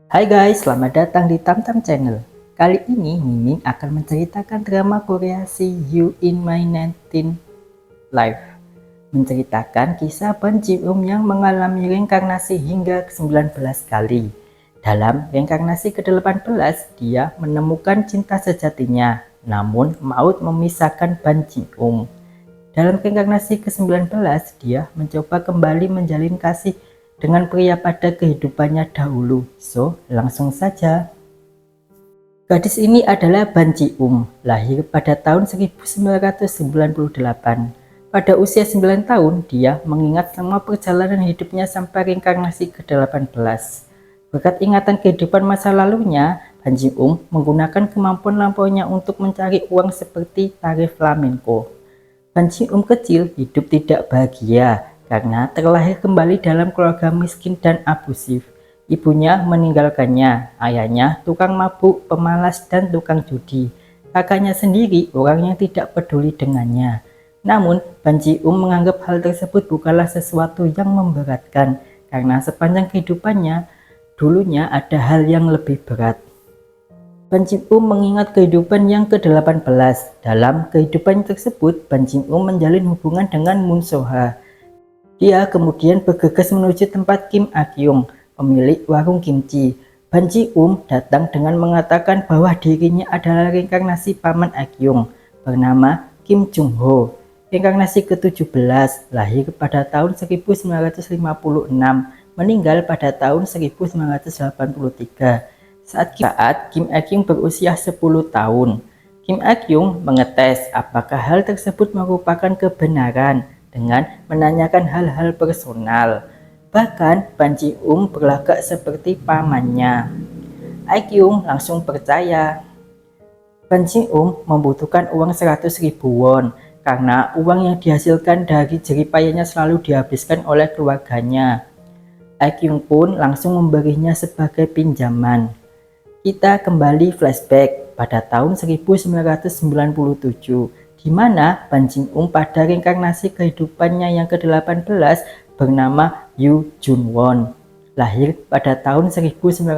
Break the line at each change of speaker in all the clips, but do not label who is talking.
Hai guys, selamat datang di Tamtam Channel. Kali ini Miming akan menceritakan drama Korea See You in My 19 Life. Menceritakan kisah Ban Ji-eum yang mengalami reinkarnasi hingga ke-19 kali. Dalam reinkarnasi ke-18, dia menemukan cinta sejatinya, namun maut memisahkan Ban Ji-eum. Dalam reinkarnasi ke-19, dia mencoba kembali menjalin kasih dengan pria pada kehidupannya dahulu. So, langsung saja. Gadis ini adalah Ban Ji-eum, lahir pada tahun 1998. Pada usia 9 tahun, dia mengingat semua perjalanan hidupnya sampai reinkarnasi ke-18. Berkat ingatan kehidupan masa lalunya, Ban Ji-eum menggunakan kemampuan lampaunya untuk mencari uang seperti tari flamenco. Ban Ji-eum kecil hidup tidak bahagia karena terlahir kembali dalam keluarga miskin dan abusif. Ibunya meninggalkannya, ayahnya tukang mabuk, pemalas, dan tukang judi. Kakaknya sendiri orang yang tidak peduli dengannya. Namun, Ban Ji-eum menganggap hal tersebut bukanlah sesuatu yang memberatkan, karena sepanjang kehidupannya, dulunya ada hal yang lebih berat. Ban Ji-eum mengingat kehidupan yang ke-18. Dalam kehidupan tersebut, Ban Ji-eum menjalin hubungan dengan Moon So-ha. Dia kemudian bergegas menuju tempat Kim A-kyung, pemilik warung kimchi. Ban Ji-eum datang dengan mengatakan bahwa dirinya adalah reinkarnasi paman A-kyung bernama Kim Jung-ho. Reinkarnasi ke-17, lahir pada tahun 1956, meninggal pada tahun 1983. Saat Kim A-kyung berusia 10 tahun. Kim A-kyung mengetes apakah hal tersebut merupakan kebenaran dengan menanyakan hal-hal personal. Bahkan Ban Ji-eum berlagak seperti pamannya. A-kyung langsung percaya. Ban Ji-eum membutuhkan uang 100.000 won karena uang yang dihasilkan dari jeripayanya selalu dihabiskan oleh keluarganya. A-kyung pun langsung memberinya sebagai pinjaman. Kita kembali flashback pada tahun 1997, di mana Ban Ji-eum pada reinkarnasi kehidupannya yang ke-18 bernama Yoo Jun-won, lahir pada tahun 1986.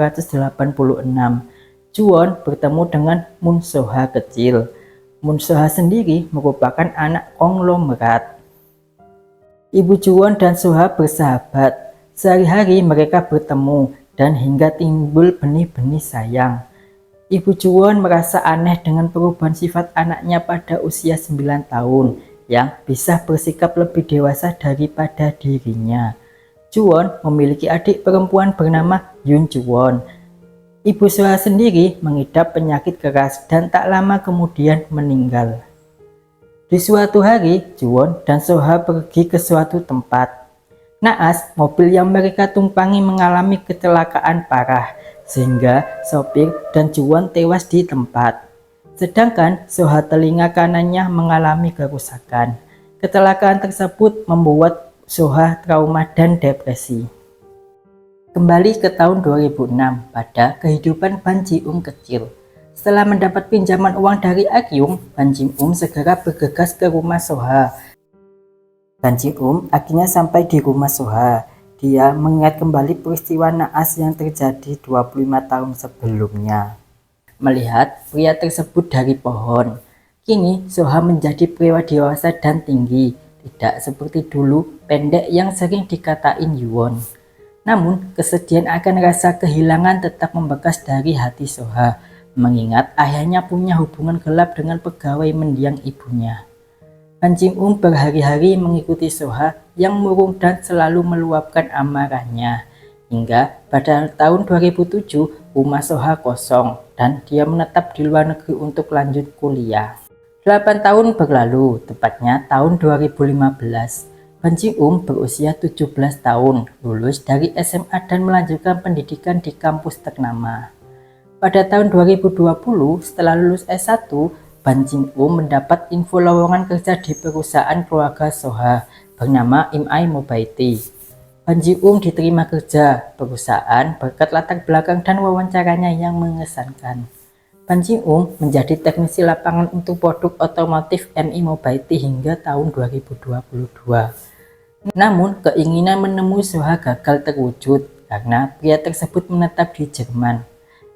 Juwon bertemu dengan Moon So-ha kecil. Moon So-ha sendiri merupakan anak konglomerat. Ibu Juwon dan So-ha bersahabat. Sehari-hari mereka bertemu dan hingga timbul benih-benih sayang. Ibu Juwon merasa aneh dengan perubahan sifat anaknya pada usia 9 tahun yang bisa bersikap lebih dewasa daripada dirinya. Juwon memiliki adik perempuan bernama Yoon Juwon. Ibu So-ha sendiri mengidap penyakit keras dan tak lama kemudian meninggal. Di suatu hari, Juwon dan So-ha pergi ke suatu tempat. Naas, mobil yang mereka tumpangi mengalami kecelakaan parah, sehingga sopir dan Juwon tewas di tempat. Sedangkan So-ha telinga kanannya mengalami kerusakan. Kecelakaan tersebut membuat So-ha trauma dan depresi. Kembali ke tahun 2006, pada kehidupan Ban Ji-eum kecil. Setelah mendapat pinjaman uang dari A-kyung, Ban Ji-eum segera bergegas ke rumah So-ha. Ban Ji-eum akhirnya sampai di rumah So-ha. Dia mengingat kembali peristiwa naas yang terjadi 25 tahun sebelumnya. Melihat pria tersebut dari pohon, kini So-ha menjadi pria dewasa dan tinggi, tidak seperti dulu pendek yang sering dikatain Yuwon. Namun, kesedihan akan rasa kehilangan tetap membekas dari hati So-ha, mengingat ayahnya punya hubungan gelap dengan pegawai mendiang ibunya. Ban Ji-eum berhari-hari mengikuti So-ha yang murung dan selalu meluapkan amarahnya. Hingga pada tahun 2007, rumah So-ha kosong dan dia menetap di luar negeri untuk lanjut kuliah. 8 tahun berlalu, tepatnya tahun 2015. Ban Ji-eum berusia 17 tahun, lulus dari SMA dan melanjutkan pendidikan di kampus ternama. Pada tahun 2020, setelah lulus S1, Ban Ji-eum mendapat info lowongan kerja di perusahaan keluarga So-ha bernama Im-ai Mobility. Ban Ji-eum diterima kerja perusahaan berkat latar belakang dan wawancaranya yang mengesankan. Ban Ji-eum menjadi teknisi lapangan untuk produk otomotif Mi Mobility hingga tahun 2022. Namun, keinginan menemui So-ha gagal terwujud karena pria tersebut menetap di Jerman.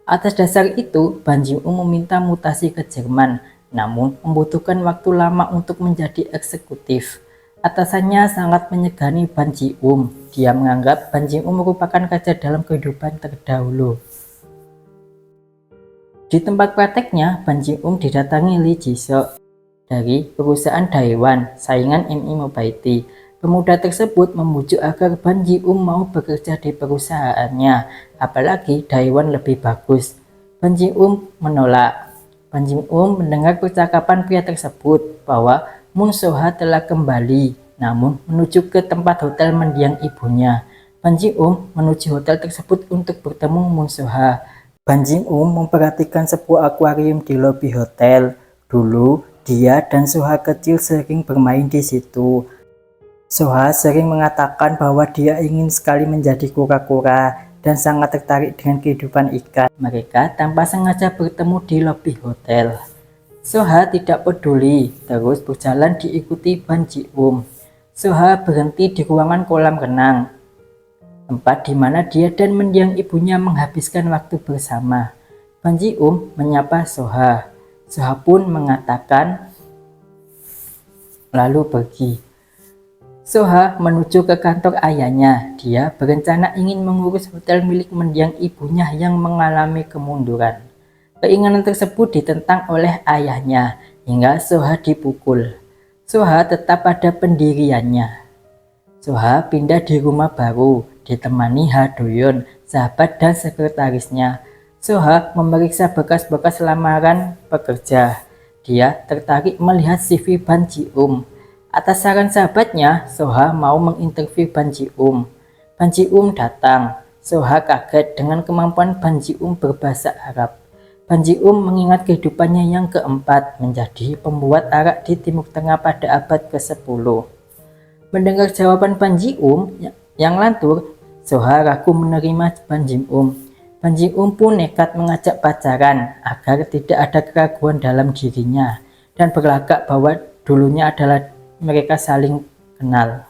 Atas dasar itu, Ban Ji-eum meminta mutasi ke Jerman, namun membutuhkan waktu lama untuk menjadi eksekutif. Atasannya sangat menyegani Ban Ji-eum. Dia menganggap Ban Ji-eum merupakan kaca dalam kehidupan terdahulu. Di tempat prakteknya, Ban Ji-eum didatangi Lee Ji-seok dari perusahaan Daewon, saingan MI Mobility. Pemuda tersebut membujuk agar Ban Ji-eum mau bekerja di perusahaannya, apalagi Daewon lebih bagus. Ban Ji-eum menolak. Ban Ji-eum mendengar percakapan pria tersebut bahwa Moon So-ha telah kembali, namun menuju ke tempat hotel mendiang ibunya. Ban Ji-eum menuju hotel tersebut untuk bertemu Moon So-ha. Ban Ji-eum memperhatikan sebuah akuarium di lobi hotel. Dulu, dia dan So-ha kecil sering bermain di situ. So-ha sering mengatakan bahwa dia ingin sekali menjadi kura-kura dan sangat tertarik dengan kehidupan ikan. Mereka tanpa sengaja bertemu di lobi hotel. So-ha tidak peduli, terus berjalan diikuti Ban Ji-eum. So-ha berhenti di ruangan kolam renang, tempat di mana dia dan mendiang ibunya menghabiskan waktu bersama. Ban Ji-eum menyapa So-ha. So-ha pun mengatakan lalu pergi. So-ha menuju ke kantor ayahnya. Dia berencana ingin mengurus hotel milik mendiang ibunya yang mengalami kemunduran. Keinginan tersebut ditentang oleh ayahnya hingga So-ha dipukul. So-ha tetap pada pendiriannya. So-ha pindah di rumah baru, ditemani Ha Do-yeon, sahabat dan sekretarisnya. So-ha memeriksa bekas-bekas lamaran pekerja. Dia tertarik melihat CV Ban Ji-eum. Atas saran sahabatnya, So-ha mau menginterview Ban Ji-eum. Ban Ji-eum datang. So-ha kaget dengan kemampuan Ban Ji-eum berbahasa Arab. Ban Ji-eum mengingat kehidupannya yang keempat menjadi pembuat arak di Timur Tengah pada abad ke-10. Mendengar jawaban Ban Ji-eum yang lantur, So-ha ragu menerima Ban Ji-eum. Ban Ji-eum pun nekat mengajak pacaran agar tidak ada keraguan dalam dirinya dan berlagak bahwa dulunya adalah mereka saling kenal.